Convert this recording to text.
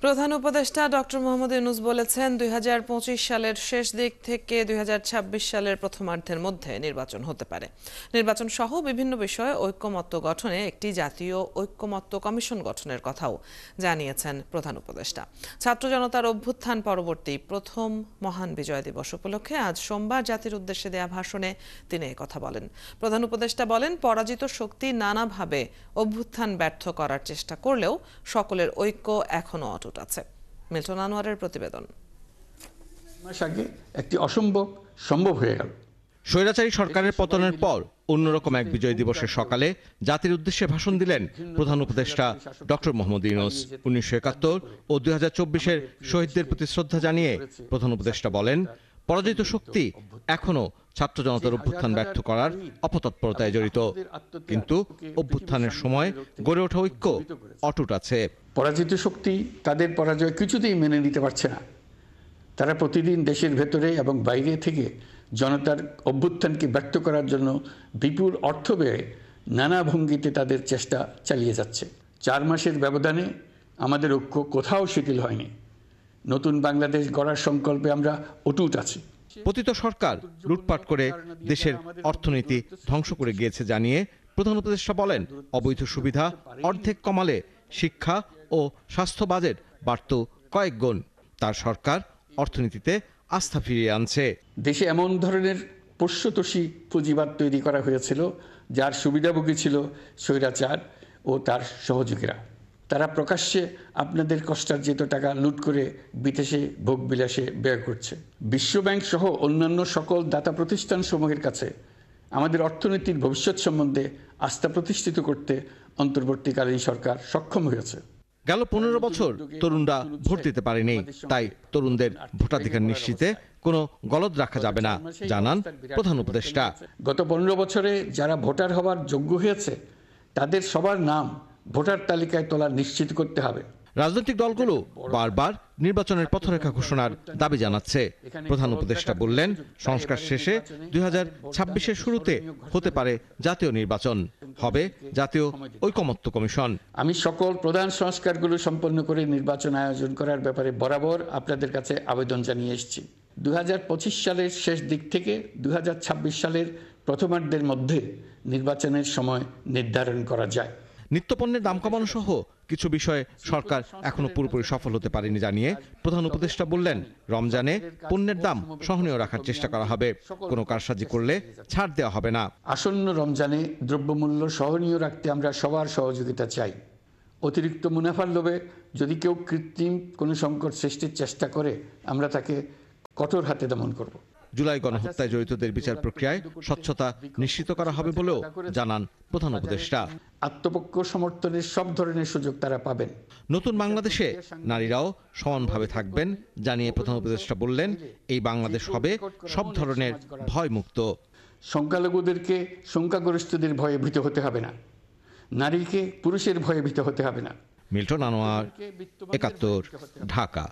প্রধান উপদেষ্টা ডক্টর মোহাম্মদ ইউনূস বলেছেন ২০২৫ সালের শেষ দিক থেকে ২০২৬ সালের প্রথমার্ধের মধ্যে নির্বাচন হতে পারে। নির্বাচন সহ বিভিন্ন বিষয়ে ঐকমত্য গঠনে একটি জাতীয় ঐকমত্য কমিশন গঠনের কথাও জানিয়েছেন প্রধান উপদেষ্টা। ছাত্র জনতার অভ্যুত্থান পরবর্তী প্রথম মহান বিজয় দিবস উপলক্ষে আজ সোমবার জাতির উদ্দেশ্যে দেয়া ভাষণে তিনি কথা বলেন। প্রধান উপদেষ্টা বলেন, পরাজিত শক্তি নানাভাবে অভ্যুত্থান ব্যর্থ করার চেষ্টা করলেও সকলের ঐক্য এখনো অটুট আছে। মিল্টন আনোয়ারের প্রতিবেদন। মাস আগে একটি অসম্ভব সম্ভব হয়ে গেল। স্বৈরাচারী সরকারের পতনের পর অন্যরকম এক বিজয় দিবসের সকালে জাতির উদ্দেশ্যে ভাষণ দিলেন প্রধান উপদেষ্টা ডক্টর মোহাম্মদ ইউনূস। ১৯৭১ ও ২০২৪-এর শহীদদের প্রতি শ্রদ্ধা জানিয়ে প্রধান উপদেষ্টা বলেন, পরাজিত শক্তি এখনো ছাত্র জনতার অভ্যুত্থান ব্যর্থ করার অপতৎপরতায় জড়িত, কিন্তু অভ্যুত্থানের সময় গড়ে ওঠা ঐক্য অটুট আছে। পরাজিত শক্তি তাদের পরাজয় কিছুতেই মেনে নিতে পারছে না। তারা প্রতিদিন দেশের ভেতরে এবং বাইরে থেকে জনতার অভ্যুত্থানকে ব্যর্থ করার জন্য বিপুল অর্থ ব্যয়ে নানা ভঙ্গিতে তাদের চেষ্টা চালিয়ে যাচ্ছে। ৪ মাসের ব্যবধানে আমাদের ঐক্য কোথাও শিথিল হয়নি। নতুন বাংলাদেশ গড়ার সংকল্পে আমরা অটুট আছি। পতিত সরকার লুটপাট করে দেশের অর্থনীতি ধ্বংস করে গিয়েছে জানিয়ে প্রধান উপদেষ্টা বলেন, অবৈধ সুবিধা অর্ধেক কমালে শিক্ষা ও স্বাস্থ্য বাজেট বাড়ত কয়েক গুণ। তার সরকার অর্থনীতিতে আস্থা ফিরিয়ে আনছে। দেশে এমন ধরনের পোষ্যতোষী পুঁজিবাদ তৈরি করা হয়েছিল যার সুবিধাভোগী ছিল স্বৈরাচার ও তার সহযোগীরা। তারা প্রকাশ্যে আপনাদের কষ্টার্জিত টাকা লুট করে বিদেশে ভোগবিলাসে ব্যয় করছে। বিশ্বব্যাংক সহ অন্যান্য সকল দাতা প্রতিষ্ঠানসমূহের কাছে আমাদের অর্থনীতির ভবিষ্যৎ সম্বন্ধে আস্থা প্রতিষ্ঠিত করতে অন্তর্বর্তীকালীন সরকার সক্ষম হয়েছে। গেল ১৫ বছর তরুণরা ভোট দিতে পারেনি, তাই তরুণদের ভোটাধিকার নিশ্চিতে কোনো গলদ রাখা যাবে না জানান প্রধান উপদেষ্টা। গত ১৫ বছরে যারা ভোটার হওয়ার যোগ্য হয়েছে তাদের সবার নাম ভোটার তালিকায় তোলা নিশ্চিত করতে হবে। রাজনৈতিক দলগুলো বারবার নির্বাচনের পথরেখা ঘোষণার দাবি জানাচ্ছে। প্রধান উপদেষ্টা বললেন, সংস্কার শেষে ২০২৬-এর শুরুতে হতে পারে জাতীয় নির্বাচন, হবে জাতীয় ঐকমত্য কমিশন। আমি সকল প্রধান সংস্কারগুলো সম্পন্ন করে নির্বাচন আয়োজন করার ব্যাপারে বরাবর আপনাদের কাছে আবেদন জানিয়ে এসেছি। ২০২৫ সালের শেষ দিক থেকে ২০২৬ সালের প্রথমার্ধের মধ্যে নির্বাচনের সময় নির্ধারণ করা যায়। নিত্যপণ্যের দাম কমানো সহ কিছু বিষয়ে সরকার এখনো পুরোপুরি সফল হতে পারেনি জানিয়ে প্রধান উপদেষ্টা বললেন, রমজানে পণ্যের দাম সহনীয় রাখার চেষ্টা করা হবে, কোনো কারসাজি করলে ছাড় দেওয়া হবে না। আসন্ন রমজানে দ্রব্যমূল্য সহনীয় রাখতে আমরা সবার সহযোগিতা চাই। অতিরিক্ত মুনাফার লোভে যদি কেউ কৃত্রিম কোনো সংকট সৃষ্টির চেষ্টা করে আমরা তাকে কঠোর হাতে দমন করব। জুলাই গণহত্যায় জড়িতদের বিচার প্রক্রিয়ায় স্বচ্ছতা নিশ্চিত করা হবে বলেও জানান প্রধান উপদেষ্টা। আত্মপক্ষ সমর্থনের সব ধরনের সুযোগ তারা পাবেন। নতুন বাংলাদেশে নারীরাও সমানভাবে থাকবেন জানিয়ে প্রধান উপদেষ্টা বললেন, এই বাংলাদেশ হবে সব ধরনের ভয়মুক্ত। সংখ্যালঘুদেরকে সংখ্যাগরিষ্ঠদের ভয়ে ভীত হতে হবে না, নারীকে পুরুষের ভয়ে ভীত হতে হবে না। মিল্টন আনোয়ার, ৭১, ঢাকা।